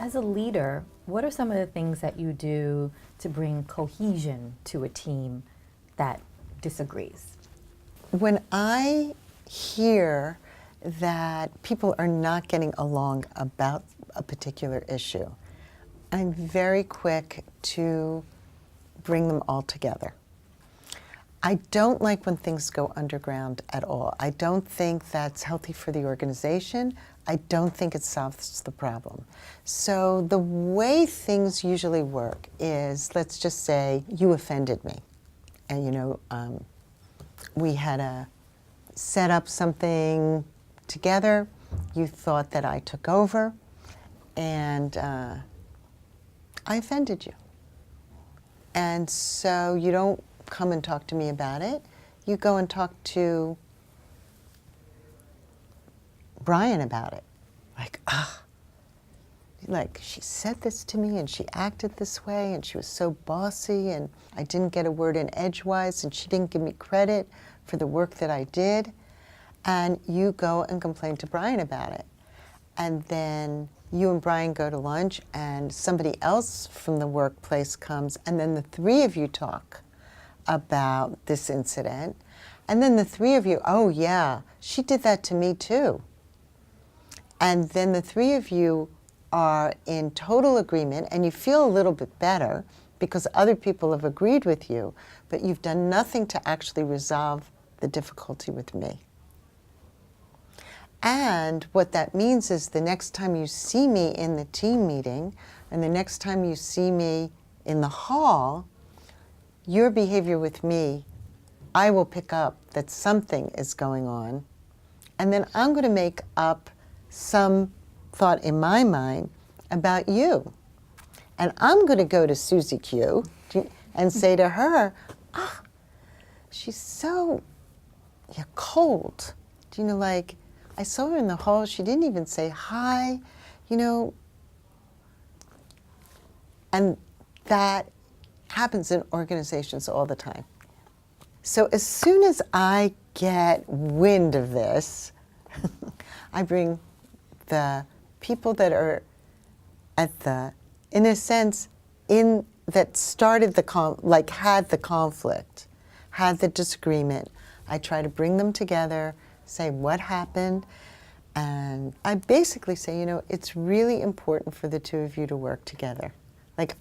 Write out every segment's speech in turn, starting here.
As a leader, what are some of the things that you do to bring cohesion to a team that disagrees? When I hear that people are not getting along about a particular issue, I'm very quick to bring them all together. I don't like when things go underground at all. I don't think that's healthy for the organization. I don't think it solves the problem. So the way things usually work is, let's just say you offended me. And we had to set up something together. You thought that I took over, and I offended you. And so you don't come and talk to me about it. You go and talk to Brian about it. Like she said this to me and she acted this way and she was so bossy and I didn't get a word in edgewise and she didn't give me credit for the work that I did. And you go and complain to Brian about it. And then you and Brian go to lunch and somebody else from the workplace comes and then the three of you talk about this incident. And then the three of you, oh yeah, she did that to me too. And then the three of you are in total agreement and you feel a little bit better because other people have agreed with you, but you've done nothing to actually resolve the difficulty with me. And what that means is the next time you see me in the team meeting and the next time you see me in the hall, your behavior with me, I will pick up that something is going on, and then I'm going to make up some thought in my mind about you. And I'm going to go to Susie Q and say to her, she's so cold. I saw her in the hall, she didn't even say hi, and that happens in organizations all the time. So as soon as I get wind of this, I bring the people that are in a sense, that started had the conflict, had the disagreement. I try to bring them together, say what happened, and I basically say, it's really important for the two of you to work together.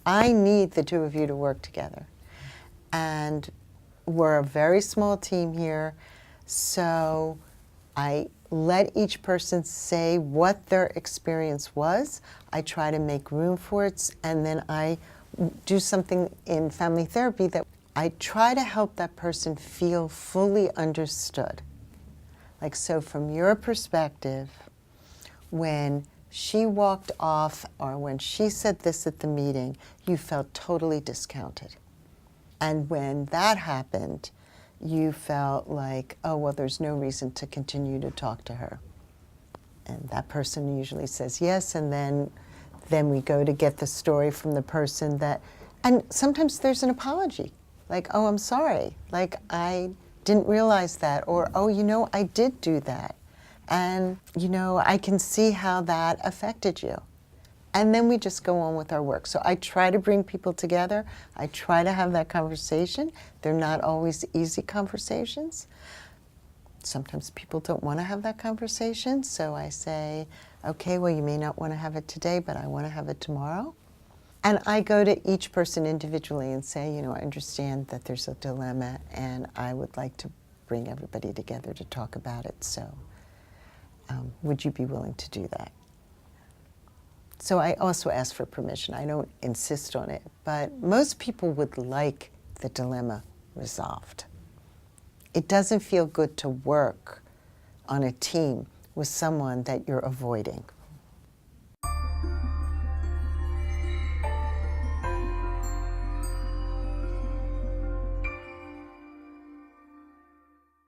I need the two of you to work together. And we're a very small team here, so I let each person say what their experience was. I try to make room for it, and then I do something in family therapy that I try to help that person feel fully understood. So from your perspective, when she walked off or when she said this at the meeting, you felt totally discounted. And when that happened, you felt like, oh, well, there's no reason to continue to talk to her. And that person usually says yes, and then we go to get the story from the person and sometimes there's an apology. Oh, I'm sorry. I didn't realize that. Or, oh, I did do that. And, I can see how that affected you. And then we just go on with our work. So I try to bring people together. I try to have that conversation. They're not always easy conversations. Sometimes people don't want to have that conversation. So I say, okay, well, you may not want to have it today, but I want to have it tomorrow. And I go to each person individually and say, I understand that there's a dilemma and I would like to bring everybody together to talk about it. So would you be willing to do that? So I also ask for permission. I don't insist on it, but most people would like the dilemma resolved. It doesn't feel good to work on a team with someone that you're avoiding.